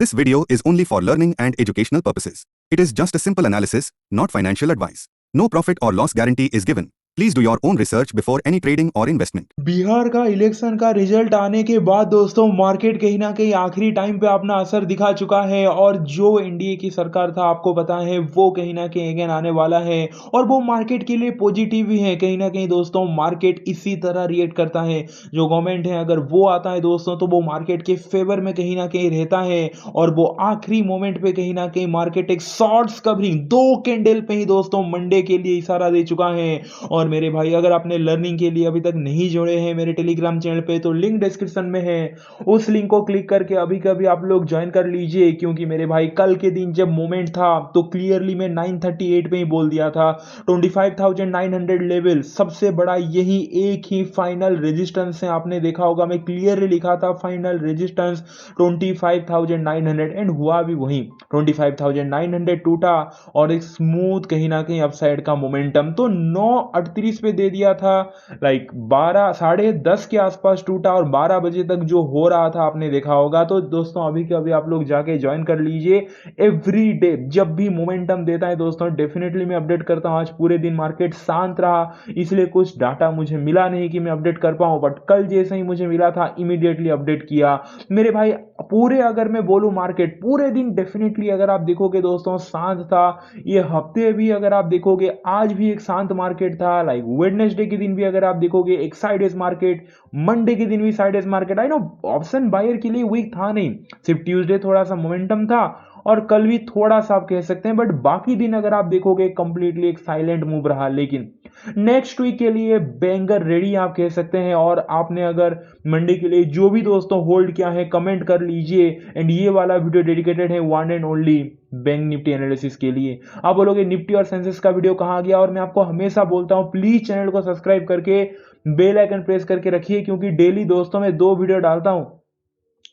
This video is only for learning and educational purposes. It is just a simple analysis, not financial advice. No profit or loss guarantee is given. Please do your own research before any trading or investment. Bihar का election का result आने के बाद दोस्तों market कहीं ना कहीं आखिरी टाइम पे अपना असर दिखा चुका है और जो एनडीए की सरकार था आपको पता है वो कहीं ना कहीं अगेन आने वाला है और वो मार्केट के लिए पॉजिटिव भी है। कहीं ना कहीं दोस्तों मार्केट इसी तरह रिएक्ट करता है। जो गवर्नमेंट है अगर वो आता है दोस्तों तो वो मार्केट के फेवर में कहीं ना कहीं रहता है और वो आखिरी मोमेंट पे कहीं ना कहीं मार्केट एक शॉर्ट्स कवरिंग 2 कैंडल पे ही दोस्तों मंडे के लिए इशारा दे चुका है। और मेरे भाई अगर आपने लर्निंग के लिए अभी तक नहीं जुड़े हैं मेरे टेलीग्राम चैनल पे तो लिंक डिस्क्रिप्शन में है, उस लिंक को क्लिक करके अभी कभी आप लोग ज्वाइन कर लीजिए। क्योंकि मेरे भाई कल के दिन जब मोमेंट था तो क्लियरली मैं 938 पे ही बोल दिया था 25,900 लेवल सबसे बड़ा यही एक ही फाइनल रेजिस्टेंस है। आपने देखा होगा मैं क्लियरली लिखा था फाइनल रेजिस्टेंस 25,900 एंड हुआ भी वही 25,900 टूटा और एक स्मूथ कहीं ना कहीं अपसाइड का मोमेंटम तो 9:38 पे दे दिया था। लाइक 12 10:30 के आसपास टूटा और 12 बजे तक जो हो रहा था आपने देखा होगा। तो दोस्तों अभी के अभी आप लोग जाके ज्वाइन कर लीजिए। एवरी डे जब भी मोमेंटम देता है दोस्तों डेफिनेटली मैं अपडेट करता हूँ। आज पूरे दिन मार्केट शांत रहा इसलिए कुछ डाटा मुझे मिला नहीं कि मैं अपडेट कर पाऊँ, बट कल जैसे ही मुझे मिला था इमीडिएटली अपडेट किया मेरे भाई। पूरे अगर मैं बोलूँ मार्केट पूरे दिन डेफिनेटली अगर आप देखोगे दोस्तों शांत था। ये हफ्ते भी अगर आप देखोगे आज भी एक शांत मार्केट था। लाइक वेडनेसडे के दिन भी अगर आप देखोगे एक साइडेज मार्केट, मंडे के दिन भी sideways market. I know option buyer के लिए वीक था नहीं, सिर्फ ट्यूसडे थोड़ा सा मोमेंटम था और कल भी थोड़ा सा आप कह सकते हैं, बट बाकी दिन अगर आप देखोगे कंप्लीटली एक साइलेंट मूव रहा। लेकिन नेक्स्ट वीक के लिए बैंगर रेडी आप कह सकते हैं। और आपने अगर मंडे के लिए जो भी दोस्तों होल्ड किया है कमेंट कर लीजिए। एंड ये वाला वीडियो डेडिकेटेड है one and only bank Nifty analysis के लिए। आप बोलोगे निफ्टी और सेंसेक्स का वीडियो कहाँ गया, और मैं आपको हमेशा बोलता हूं प्लीज चैनल को सब्सक्राइब करके बेल आइकन प्रेस करके रखिए क्योंकि डेली दोस्तों मैं 2 वीडियो डालता हूं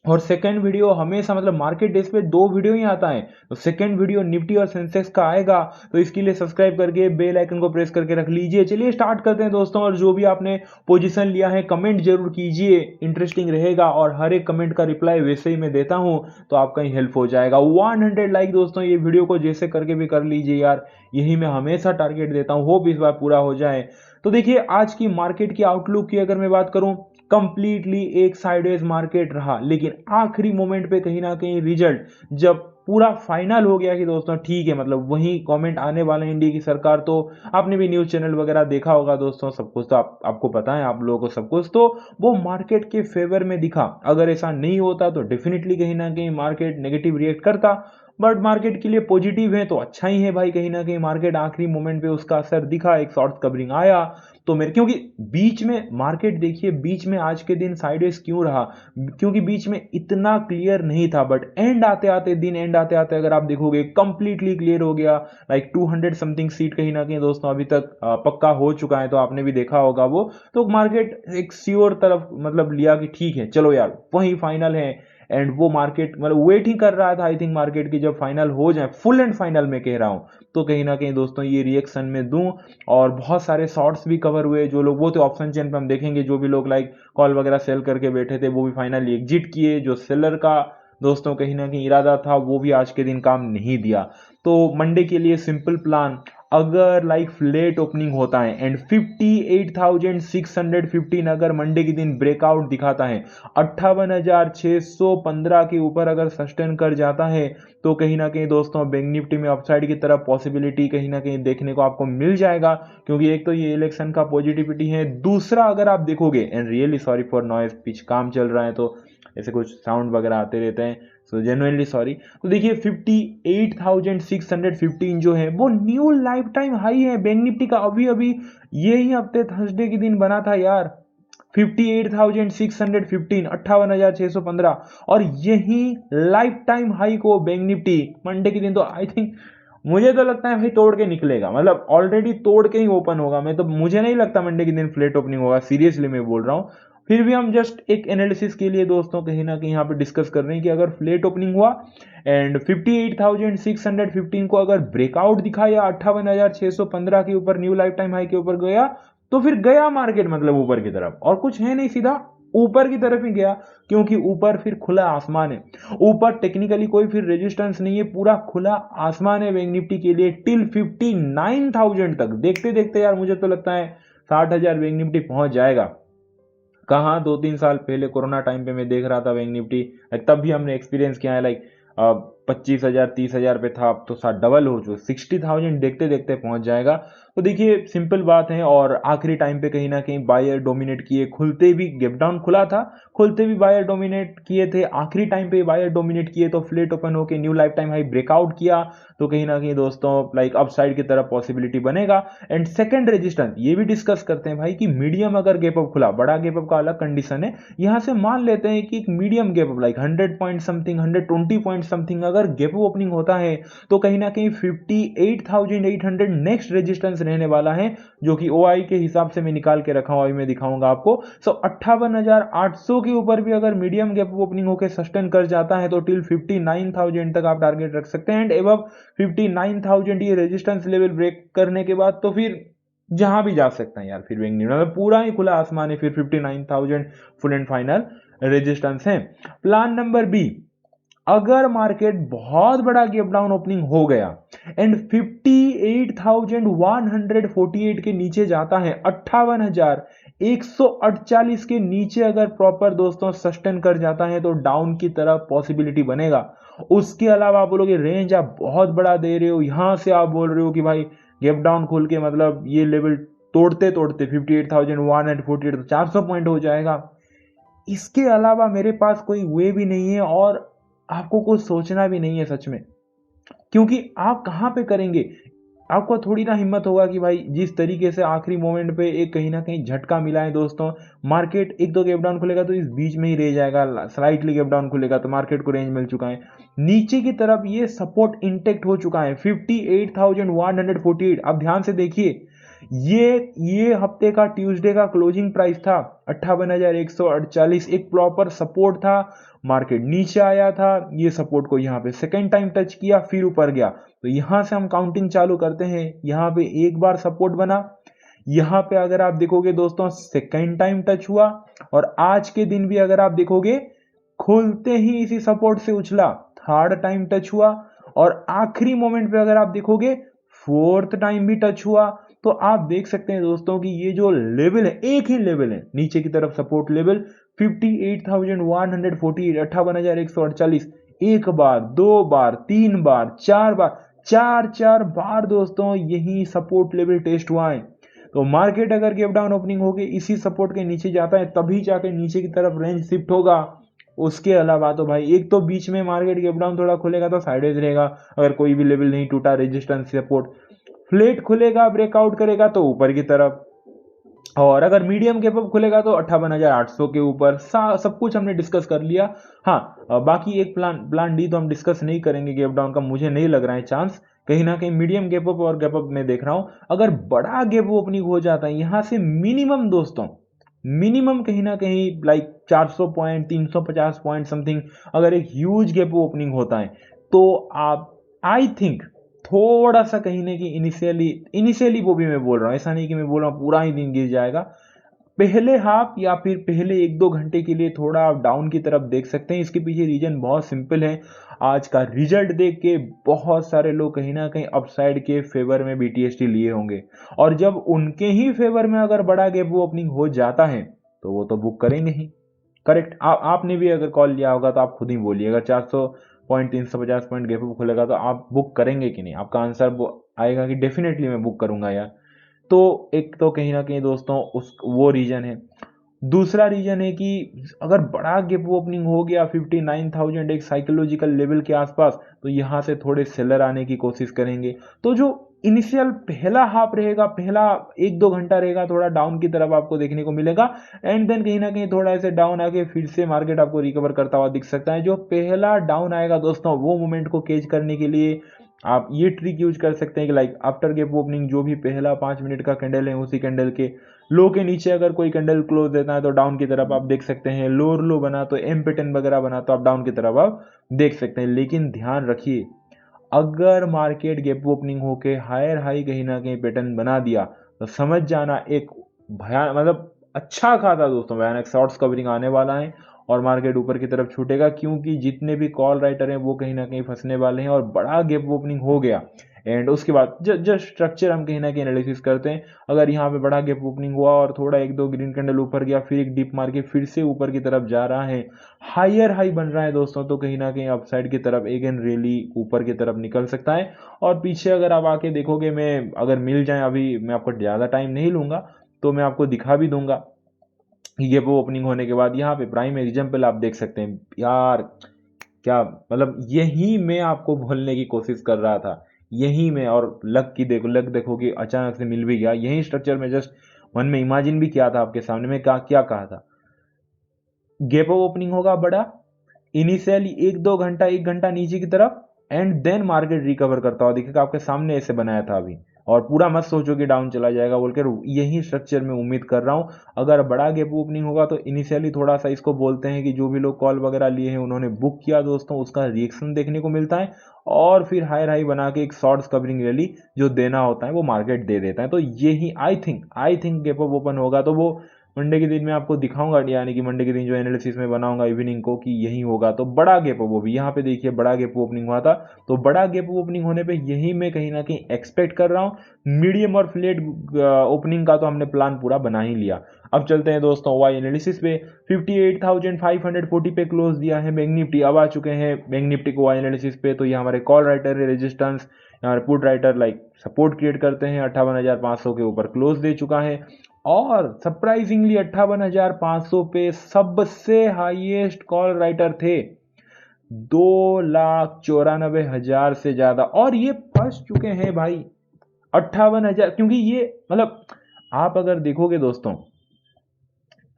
और सेकंड वीडियो हमेशा मतलब मार्केट डेज पे 2 वीडियो ही आता है। तो सेकंड वीडियो निफ्टी और सेंसेक्स का आएगा तो इसके लिए सब्सक्राइब करके बेल आइकन को प्रेस करके रख लीजिए। चलिए स्टार्ट करते हैं दोस्तों। और जो भी आपने पोजीशन लिया है कमेंट जरूर कीजिए, इंटरेस्टिंग रहेगा और हर एक कमेंट का रिप्लाई वैसे ही मैं देता हूं तो आपका ही हेल्प हो जाएगा। 100 लाइक दोस्तों ये वीडियो को जैसे करके भी कर लीजिए यार, यही मैं हमेशा टारगेट देता हूं, होप इस बार पूरा हो जाए। तो देखिए आज की मार्केट की आउटलुक की अगर मैं बात करूं कंप्लीटली एक साइडवेज मार्केट रहा। लेकिन आखिरी मोमेंट पे कहीं ना कहीं रिजल्ट जब पूरा फाइनल हो गया कि दोस्तों ठीक है मतलब वही कमेंट आने वाला है इंडिया की सरकार, तो आपने भी न्यूज चैनल वगैरह देखा होगा दोस्तों, सब कुछ तो आपको पता है आप लोगों को सब कुछ, तो वो मार्केट के फेवर में दिखा। अगर ऐसा नहीं होता तो डेफिनेटली कहीं ना कहीं मार्केट नेगेटिव रिएक्ट करता, बट मार्केट के लिए पॉजिटिव है तो अच्छा ही है भाई। कहीं ना कहीं मार्केट आखिरी मोमेंट पे उसका असर दिखा, एक शॉर्ट कवरिंग आया तो मेरे क्योंकि बीच में मार्केट देखिए बीच में आज के दिन साइडवेज क्यों रहा, क्योंकि बीच में इतना क्लियर नहीं था, बट एंड आते आते दिन एंड आते आते अगर आप देखोगे कंप्लीटली क्लियर हो गया। लाइक 200 समथिंग सीट कहीं ना कहीं दोस्तों अभी तक पक्का हो चुका है, तो आपने भी देखा होगा वो। तो मार्केट एक श्योर तरफ मतलब लिया कि ठीक है चलो यार वही फाइनल है। एंड वो मार्केट मतलब वेटिंग कर रहा था आई थिंक मार्केट की जब फाइनल हो जाए, फुल एंड फाइनल में कह रहा हूं, तो कहीं ना कहीं दोस्तों ये रिएक्शन में दूं। और बहुत सारे शॉर्ट्स भी कवर हुए, जो लोग वो तो ऑप्शन चेन पे हम देखेंगे, जो भी लोग लाइक कॉल वगैरह सेल करके बैठे थे वो भी फाइनली एग्जिट किए। जो सेलर का दोस्तों कहीं ना कहीं इरादा था वो भी आज के दिन काम नहीं दिया। तो मंडे के लिए सिंपल प्लान, अगर लाइक फ्लेट ओपनिंग होता है एंड 58,615 अगर मंडे के दिन ब्रेकआउट दिखाता है 58,615 के ऊपर अगर सस्टेन कर जाता है तो कहीं ना कहीं दोस्तों बैंक निफ्टी में अपसाइड की तरफ पॉसिबिलिटी कहीं ना कहीं देखने को आपको मिल जाएगा। क्योंकि एक तो ये इलेक्शन का पॉजिटिविटी है, दूसरा अगर आप देखोगे and really sorry for noise, पीछे काम चल रहा है तो ऐसे कुछ साउंड वगैरह आते रहते हैं, सो जेन्युइनली सॉरी। तो देखिए 58,615 जो है वो न्यू लाइफ टाइम हाई है बैंक निफ्टी का। अभी अभी यही हफ्ते थर्सडे के दिन बना था यार 58,615 58,615, और यही लाइफ टाइम हाई को बैंक निफ्टी मंडे के दिन तो आई थिंक मुझे तो लगता है भाई तोड़ के निकलेगा, मतलब ऑलरेडी तोड़ के ही ओपन होगा। मैं तो मुझे नहीं लगता मंडे के दिन फ्लैट ओपनिंग होगा, सीरियसली मैं बोल रहा हूँ। फिर भी हम जस्ट एक एनालिसिस के लिए दोस्तों कहीं ना कहीं यहाँ पे डिस्कस कर रहे हैं कि अगर फ्लैट ओपनिंग हुआ एंड 58,615 को अगर ब्रेकआउट दिखा या 58,615 के ऊपर न्यू लाइफ टाइम हाई के ऊपर गया तो फिर गया मार्केट मतलब ऊपर की तरफ, और कुछ है नहीं, सीधा ऊपर की तरफ ही गया, क्योंकि ऊपर फिर खुला आसमान है, ऊपर टेक्निकली कोई फिर रेजिस्टेंस नहीं है, पूरा खुला आसमान है बैंक निफ्टी के लिए टिल 59,000 तक। देखते देखते यार मुझे तो लगता है 60,000 बैंक निफ्टी पहुंच जाएगा। कहाँ 2-3 साल पहले कोरोना टाइम पे मैं देख रहा था बैंक निफ्टी, तब भी हमने एक्सपीरियंस किया है, लाइक 25,000 30,000 पे था, अब तो साथ डबल हो चुका, 60,000 देखते देखते पहुंच जाएगा। तो देखिए सिंपल बात है। और आखिरी टाइम पे कहीं ना कहीं बायर डोमिनेट किए, खुलते भी गैप डाउन खुला था, खुलते भी बायर डोमिनेट किए थे, आखिरी टाइम पे बायर डोमिनेट किए, तो फ्लेट ओपन होकर new life time high breakout किया, तो कहीं ना कहीं दोस्तों लाइक अपसाइड की तरफ पॉसिबिलिटी बनेगा। एंड सेकंड रेजिस्टेंस ये भी डिस्कस करते हैं भाई कि मीडियम अगर गैप अप खुला, बड़ा गैप अप का अलग कंडीशन है, यहां से मान लेते हैं कि एक medium gap up like 100 point something 120 point something अगर गैप अप ओपनिंग होता है, तो कहीं ना कहीं 58,800 नेक्स्ट रेजिस्टेंस रहने वाला है, जो कि ओआई के हिसाब से मैं निकाल के रखा हूं, अभी मैं दिखाऊंगा आपको। सो 58,800 के ऊपर भी अगर मीडियम गैप ओपनिंग होकर सस्टेन कर जाता है, तो टिल 59,000 तक आप टारगेट रख सकते हैं। एंड एबव 59,000 ये रेजिस्टेंस लेवल ब्रेक करने के बाद तो फिर जहां भी जा सकते हैं यार, फिर बैंक निफ्टी मतलब पूरा ही खुला आसमान है, फिर 59,000 फुल एंड फाइनल रेजिस्टेंस है। प्लान नंबर बी, अगर मार्केट बहुत बड़ा गैप डाउन ओपनिंग हो गया एंड 58,148 के नीचे जाता है, 58,148 के नीचे अगर प्रॉपर दोस्तों सस्टेन कर जाता है, तो डाउन की तरफ पॉसिबिलिटी बनेगा। उसके अलावा आप बोलोगे रेंज आप बहुत बड़ा दे रहे हो, यहां से आप बोल रहे हो कि भाई गैप डाउन खोल के मतलब ये लेवल तोड़ते तोड़ते 58,148 तो 400 पॉइंट हो जाएगा। इसके अलावा मेरे पास कोई वे भी नहीं है, और आपको कुछ सोचना भी नहीं है सच में, क्योंकि आप कहां पे करेंगे। आपको थोड़ी ना हिम्मत होगा कि भाई जिस तरीके से आखिरी मोमेंट पे एक कहीं ना कहीं झटका मिला है दोस्तों, मार्केट एक दो गैप डाउन खुलेगा तो इस बीच में ही रह जाएगा, स्लाइटली गैप डाउन खुलेगा तो मार्केट को रेंज मिल चुका है, नीचे की तरफ ये सपोर्ट इंटेक्ट हो चुका है 58,148। अब ध्यान से देखिए, ये हफ्ते का ट्यूसडे का क्लोजिंग प्राइस था 58,148, एक प्रॉपर सपोर्ट था, मार्केट नीचे आया था, ये सपोर्ट को यहाँ पे सेकेंड टाइम टच किया, फिर ऊपर गया, तो यहां से हम काउंटिंग चालू करते हैं। यहां पे एक बार सपोर्ट बना, यहां पे अगर आप देखोगे दोस्तों सेकेंड टाइम टच हुआ, और आज के दिन भी अगर आप देखोगे खुलते ही इसी सपोर्ट से उछला, थर्ड टाइम टच हुआ, और आखिरी मोमेंट पे अगर आप देखोगे फोर्थ टाइम भी टच हुआ। तो आप देख सकते हैं दोस्तों कि ये जो लेवल है, एक ही लेवल है नीचे की तरफ सपोर्ट लेवल 58,148, 58,148, एक बार, दो बार, तीन बार, चार बार, चार बार दोस्तों यही सपोर्ट लेवल टेस्ट हुआ है। तो मार्केट अगर गैप डाउन ओपनिंग होगी इसी सपोर्ट के नीचे जाता है, तभी जाके नीचे की तरफ रेंज शिफ्ट होगा। उसके अलावा तो भाई एक तो बीच में मार्केट गैप डाउन थोड़ा खुलेगा तो साइडवेज रहेगा, अगर कोई भी लेवल नहीं टूटा, रेजिस्टेंस सपोर्ट फ्लेट खुलेगा, ब्रेकआउट करेगा तो ऊपर की तरफ, और अगर मीडियम गैप अप खुलेगा तो 58,800 के ऊपर। सब कुछ हमने डिस्कस कर लिया। हाँ, बाकी एक प्लान डी तो हम डिस्कस नहीं करेंगे गैप डाउन का, मुझे नहीं लग रहा है चांस, कहीं ना कहीं मीडियम गैप अप और गैप अप में देख रहा हूं। अगर बड़ा गैप ओपनिंग हो जाता है यहां से मिनिमम दोस्तों, मिनिमम कहीं ना कहीं लाइक 400 पॉइंट 350 पॉइंट समथिंग, अगर एक ह्यूज गैप ओपनिंग होता है, तो आप आई थिंक थोड़ा सा कहीं ना कहीं इनिशियली वो भी मैं बोल रहा हूँ, ऐसा नहीं कि मैं बोल रहा हूँ पूरा ही दिन गिर जाएगा, पहले हाफ या फिर पहले एक दो घंटे के लिए थोड़ा आप डाउन की तरफ देख सकते हैं। इसके पीछे रीजन बहुत सिंपल है, आज का रिजल्ट देख के बहुत सारे लोग कहीं ना कहीं अपसाइड के फेवर में बीटीएसटी लिए होंगे, और जब उनके ही फेवर में अगर बड़ा गैप ओपनिंग हो जाता है तो वो तो बुक करेंगे ही। करेक्ट, आपने भी अगर कॉल लिया होगा तो आप खुद ही बोलिए, अगर 400 पॉइंट 350 पॉइंट गैप अप खुलेगा तो आप बुक करेंगे कि नहीं, आपका आंसर आएगा कि डेफिनेटली मैं बुक करूंगा यार। तो एक तो कहीं ना कहीं दोस्तों उस वो रीजन है। दूसरा रीजन है कि अगर बड़ा गैप ओपनिंग हो गया 59,000 एक साइकोलॉजिकल लेवल के आसपास, तो यहां से थोड़े सेलर आने की कोशिश करेंगे, तो जो इनिशियल पहला हाफ रहेगा, पहला एक दो घंटा रहेगा, थोड़ा डाउन की तरफ आपको देखने को मिलेगा, एंड देन कहीं ना कहीं थोड़ा ऐसे डाउन आके फिर से मार्केट आपको रिकवर करता हुआ दिख सकता है। जो पहला डाउन आएगा दोस्तों, वो मोमेंट को कैच करने के लिए आप ये ट्रिक यूज कर सकते हैं कि लाइक आफ्टर गैप ओपनिंग जो भी पहला 5 मिनट का कैंडल है, उसी कैंडल के लो के नीचे अगर कोई कैंडल क्लोज देता है तो डाउन की तरफ आप देख सकते हैं, लोअर लो बना तो एम पैटर्न वगैरह बना तो आप डाउन की तरफ आप देख सकते हैं। लेकिन ध्यान रखिए, अगर मार्केट गैप ओपनिंग होके हायर हाई कहीं ना कहीं पैटर्न बना दिया, तो समझ जाना एक भया मतलब अच्छा खासा दोस्तों भयानक शॉर्ट्स कवरिंग आने वाला है और मार्केट ऊपर की तरफ छूटेगा, क्योंकि जितने भी कॉल राइटर हैं वो कहीं ना कहीं फंसने वाले हैं और बड़ा गैप ओपनिंग हो गया। एंड उसके बाद जस्ट स्ट्रक्चर हम कहीं ना कहीं एनालिसिस करते हैं। अगर यहाँ पे बड़ा गैप ओपनिंग हुआ और थोड़ा एक दो ग्रीन कैंडल ऊपर गया, फिर एक डिप मार के फिर से ऊपर की तरफ जा रहा है, हायर हाई बन रहा है दोस्तों, तो कहीं ना कहीं अपसाइड की तरफ अगेन रैली ऊपर की तरफ निकल सकता है। और पीछे अगर आप आके देखोगे, मैं अगर मिल जाए, अभी मैं आपको ज़्यादा टाइम नहीं लूंगा तो मैं आपको दिखा भी दूंगा। ये वो ओपनिंग होने के बाद यहाँ पे प्राइम एग्जाम्पल आप देख सकते हैं यार। क्या मतलब, यही मैं आपको बोलने की कोशिश कर रहा था, यही में। और लक की देखो, लक देखो कि अचानक से मिल भी गया। यही स्ट्रक्चर में जस्ट मन में इमेजिन भी किया था आपके सामने में, क्या कहा था। गैप ओपनिंग होगा बड़ा, इनिशियली एक दो घंटा, एक घंटा नीचे की तरफ, एंड देन मार्केट रिकवर करता हुआ दिखेगा आपके सामने, ऐसे बनाया था अभी। और पूरा मत सोचो कि डाउन चला जाएगा बोलकर, यही स्ट्रक्चर में उम्मीद कर रहा हूं। अगर बड़ा गैप ओपनिंग होगा तो इनिशियली थोड़ा सा, इसको बोलते हैं कि जो भी लोग कॉल वगैरह लिए हैं उन्होंने बुक किया दोस्तों, उसका रिएक्शन देखने को मिलता है। और फिर हायर हाई बना के एक शॉर्ट्स कवरिंग रैली जो देना होता है वो मार्केट दे देता है। तो यही I think gap up open होगा तो वो मंडे के दिन मैं आपको दिखाऊंगा, यानी कि मंडे के दिन जो एनालिसिस में बनाऊंगा इवनिंग को, कि यही होगा। तो बड़ा गैप, वो भी यहाँ पे देखिए बड़ा गैप ओपनिंग हुआ था, तो बड़ा गैप ओपनिंग होने पे यही मैं कहीं ना कहीं एक्सपेक्ट कर रहा हूँ। मीडियम और फ्लैट ओपनिंग का तो हमने प्लान पूरा बना ही लिया। अब चलते हैं दोस्तों वाई एनालिसिस पे। 58,540 पे क्लोज दिया है बैंक निफ्टी। अब आ चुके हैं बैंक निफ्टी को वाई एनालिसिस पे, तो ये हमारे कॉल राइटर है रेजिस्टेंस, हमारे put writer like support create करते हैं। 58,500 के ऊपर क्लोज दे चुका है और सरप्राइजिंगली 58,500 पे सबसे हाईएस्ट कॉल राइटर थे, 2,94,000 से ज्यादा, और ये फंस चुके हैं भाई 58,000। क्योंकि ये मतलब, आप अगर देखोगे दोस्तों,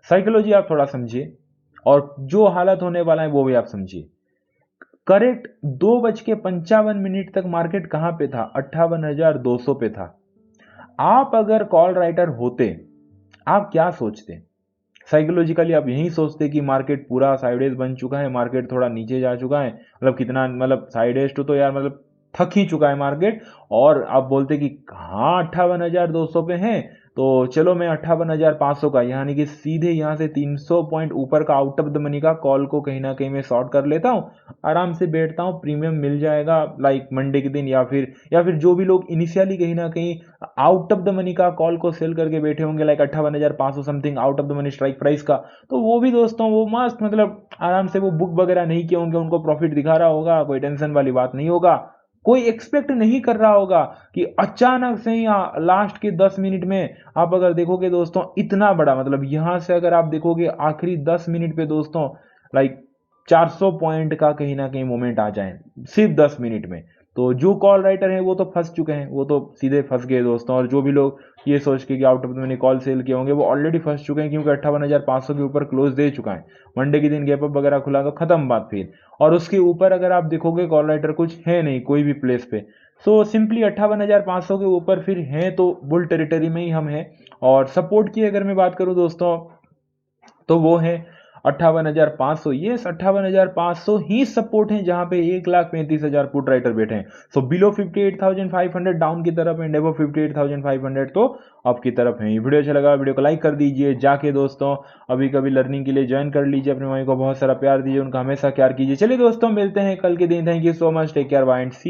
साइकोलॉजी आप थोड़ा समझिए और जो हालत होने वाला है वो भी आप समझिए। करेक्ट 2:55 तक मार्केट कहां पे था? 58,200 पे था। आप अगर कॉल राइटर होते, आप क्या सोचते? साइकोलॉजिकली आप यही सोचते कि मार्केट पूरा साइडवेज बन चुका है, मार्केट थोड़ा नीचे जा चुका है, मतलब कितना, मतलब साइडवेज तो यार मतलब थक ही चुका है मार्केट। और आप बोलते कि हाँ 58,200 पे हैं, तो चलो मैं 58,500 का, यानी कि सीधे यहाँ से 300 पॉइंट ऊपर का आउट ऑफ द मनी का कॉल को कहीं ना कहीं मैं शॉर्ट कर लेता हूँ, आराम से बैठता हूँ, प्रीमियम मिल जाएगा लाइक मंडे के दिन। या फिर जो भी लोग इनिशियली कहीं ना कहीं आउट ऑफ द मनी का कॉल को सेल करके बैठे होंगे like 58,500 something out of the money strike price का, तो वो भी दोस्तों वो मस्त, मतलब आराम से वो बुक वगैरह नहीं किए होंगे, उनको प्रॉफिट दिखा रहा होगा, कोई टेंशन वाली बात नहीं होगा। कोई एक्सपेक्ट नहीं कर रहा होगा कि अचानक से ही लास्ट के 10 मिनट में, आप अगर देखोगे दोस्तों इतना बड़ा, मतलब यहां से अगर आप देखोगे आखिरी 10 मिनट पे दोस्तों लाइक 400 पॉइंट का कहीं ना कहीं मोमेंट आ जाए सिर्फ 10 मिनट में। तो जो कॉल राइटर है वो तो फंस चुके हैं, वो तो सीधे फंस गए दोस्तों। और जो भी लोग ये सोच के कि out of the money call sell किए होंगे वो ऑलरेडी फंस चुके हैं, क्योंकि 58,500 के ऊपर क्लोज दे चुका है। मंडे के दिन गैप अप वगैरह खुला तो खत्म बात फिर। और उसके ऊपर अगर आप देखोगे कॉल राइटर कुछ है नहीं कोई भी प्लेस पे, सो सिंपली 58,500 के ऊपर फिर हैं तो बुल टेरिटरी में ही हम हैं। और सपोर्ट की अगर मैं बात करूं दोस्तों, तो वो है 58,500। ये 58,500 ही सपोर्ट है जहां पे 1,35,000 पुट राइटर बैठे हैं। सो बिलो 58,500 डाउन की तरफ एंड एबो 58,500 तो अप की तरफ है। ये वीडियो अच्छा लगा, वीडियो को लाइक कर दीजिए जाके दोस्तों, अभी कभी लर्निंग के लिए ज्वाइन कर लीजिए, अपने भाई को बहुत सारा प्यार दीजिए, उनका हमेशा प्यार कीजिए। चलिए दोस्तों मिलते हैं कल के दिन, thank you so much, take care, bye and C.